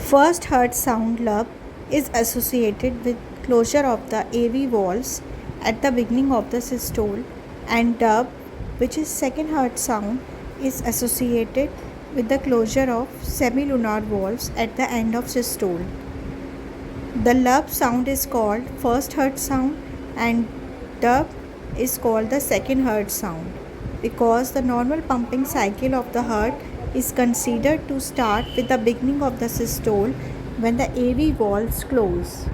First heart sound lub is associated with closure of the AV valves at the beginning of the systole, and dub, which is second heart sound, is associated with the closure of semilunar valves at the end of systole. The lub sound is called first heart sound and dub is called the second heart sound because the normal pumping cycle of the heart is considered to start with the beginning of the systole when the AV valves close.